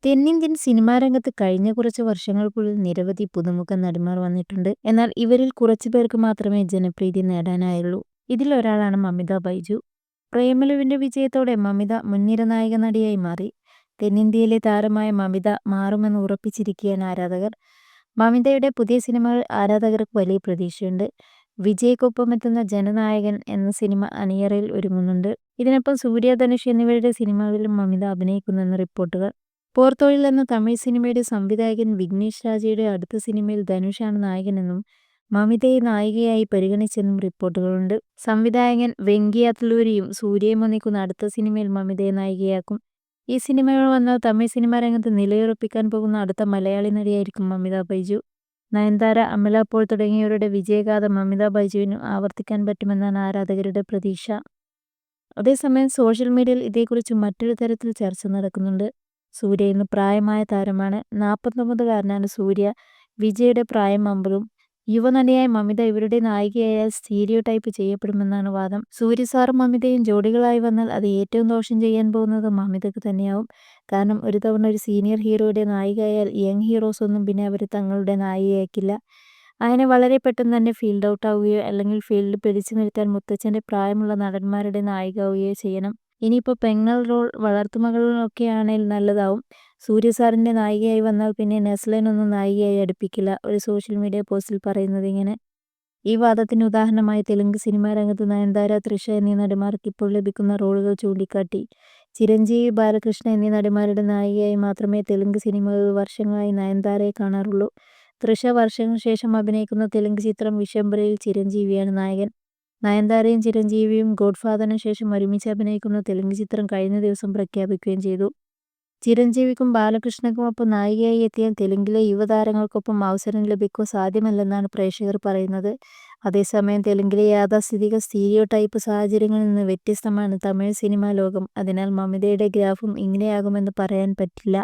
തെന്നിന്ത്യൻ സിനിമാ രംഗത്ത് കഴിഞ്ഞ കുറച്ച് വർഷങ്ങൾക്കുള്ളിൽ നിരവധി പുതുമുഖ നടിമാർ വന്നിട്ടുണ്ട്. എന്നാൽ ഇവരിൽ കുറച്ചു പേർക്ക് മാത്രമേ ജനപ്രീതി നേടാനായുള്ളൂ. ഇതിലൊരാളാണ് മമിത ബൈജു. പ്രേമലുവിന്റെ വിജയത്തോടെ മമിത മുൻനിര നായക നടിയായി മാറി. തെന്നിന്ത്യയിലെ താരമായ മമിത മാറുമെന്ന് ഉറപ്പിച്ചിരിക്കുകയാണ് ആരാധകർ. മമിതയുടെ പുതിയ സിനിമകൾ ആരാധകർക്ക് വലിയ പ്രതീക്ഷയുണ്ട്. വിജയ്ക്കൊപ്പമെത്തുന്ന ജനനായകൻ എന്ന സിനിമ അണിയറയിൽ ഒരുങ്ങുന്നുണ്ട്. ഇതിനൊപ്പം സൂര്യ, ധനുഷ് എന്നിവരുടെ സിനിമകളിലും മമിത അഭിനയിക്കുന്നെന്ന് റിപ്പോർട്ടുകൾ. പോർത്തോയിൽ എന്ന തമിഴ് സിനിമയുടെ സംവിധായകൻ വിഘ്നേഷ് രാജയുടെ അടുത്ത സിനിമയിൽ ധനുഷാണ് നായകനെന്നും മമിതയെ നായികയായി പരിഗണിച്ചെന്നും റിപ്പോർട്ടുകളുണ്ട്. സംവിധായകൻ വെങ്കി അത്ലൂരിയും സൂര്യയും ഒന്നിക്കുന്ന അടുത്ത സിനിമയിൽ മമിതയെ നായികയാക്കും. ഈ സിനിമകൾ വന്നാൽ തമിഴ് സിനിമാ രംഗത്ത് നിലയുറപ്പിക്കാൻ പോകുന്ന അടുത്ത മലയാളി നടിയായിരിക്കും മമിത ബൈജു. നയൻതാര, അമല പോൾ തുടങ്ങിയവരുടെ വിജയഗാഥ മമിത ബൈജുവിനും ആവർത്തിക്കാൻ പറ്റുമെന്നാണ് ആരാധകരുടെ പ്രതീക്ഷ. അതേസമയം സോഷ്യൽ മീഡിയയിൽ ഇതേക്കുറിച്ച് മറ്റൊരു തരത്തിൽ ചർച്ച നടക്കുന്നുണ്ട്. സൂര്യ ഇന്ന് പ്രായമായ താരമാണ്. 49കാരനാണ് സൂര്യ. വിജയുടെ പ്രായം 50. യുവനടിയായ മമിത ഇവരുടെ നായികയായാൽ സ്റ്റീരിയോ ടൈപ്പ് ചെയ്യപ്പെടുമെന്നാണ് വാദം. സൂര്യ സാറും മമിതയും ജോഡികളായി വന്നാൽ അത് ഏറ്റവും ദോഷം ചെയ്യാൻ പോകുന്നത് മമിതയ്ക്ക് തന്നെയാവും. കാരണം ഒരു തവണ ഒരു സീനിയർ ഹീറോയുടെ നായികയായാൽ യങ് ഹീറോസ് ഒന്നും പിന്നെ അവർ തങ്ങളുടെ നായികയാക്കില്ല. അങ്ങനെ വളരെ പെട്ടെന്ന് തന്നെ ഫീൽഡ് ഔട്ട് ആവുകയോ അല്ലെങ്കിൽ ഫീൽഡിൽ പിടിച്ചു നിർത്താൻ മുത്തച്ഛൻ്റെ പ്രായമുള്ള നടന്മാരുടെ നായികയാവുകയോ ചെയ്യണം. ഇനിയിപ്പോൾ പെങ്ങൾ റോൾ, വളർത്തുമകളൊക്കെയാണെങ്കിൽ നല്ലതാവും. സൂര്യ സാറിൻ്റെ നായികയായി വന്നാൽ പിന്നെ നെസ്ലനൊന്നും നായികയായി അടുപ്പിക്കില്ല. ഒരു സോഷ്യൽ മീഡിയ പോസ്റ്റിൽ പറയുന്നത് ഇങ്ങനെ. ഈ വാദത്തിന് ഉദാഹരണമായി തെലുങ്ക് സിനിമാ രംഗത്ത് നയൻതാര, തൃഷ എന്നീ നടിമാർക്ക് ഇപ്പോൾ ലഭിക്കുന്ന റോളുകൾ ചൂണ്ടിക്കാട്ടി. ചിരഞ്ജീവി, ബാലകൃഷ്ണ എന്നീ നടിമാരുടെ നായികയായി മാത്രമേ തെലുങ്ക് സിനിമകളിൽ വർഷങ്ങളായി നയൻതാരയെ കാണാറുള്ളൂ. തൃഷ വർഷങ്ങൾക്ക് ശേഷം അഭിനയിക്കുന്ന തെലുങ്ക് ചിത്രം വിശംബരയിൽ ചിരഞ്ജീവിയാണ് നായകൻ. നയൻതാരയും ചിരഞ്ജീവിയും ഗോഡ്ഫാദറിന് ശേഷം ഒരുമിച്ച് അഭിനയിക്കുന്ന തെലുങ്ക് ചിത്രം കഴിഞ്ഞ ദിവസം പ്രഖ്യാപിക്കുകയും ചെയ്തു. ചിരഞ്ജീവിക്കും ബാലകൃഷ്ണയ്ക്കുമൊപ്പം നായികയായി എത്തിയാൽ തെലുങ്കിലെ യുവതാരങ്ങൾക്കൊപ്പം അവസരം ലഭിക്കുക സാധ്യമല്ലെന്നാണ് പ്രേക്ഷകർ പറയുന്നത്. അതേസമയം തെലുങ്കിലെ യാഥാസ്ഥിതിക സ്റ്റീരിയോ ടൈപ്പ് സാഹചര്യങ്ങളിൽ നിന്ന് വ്യത്യസ്തമാണ് തമിഴ് സിനിമാ ലോകം. അതിനാൽ മമിതയുടെ ഗ്രാഫും ഇങ്ങനെയാകുമെന്ന് പറയാൻ പറ്റില്ല.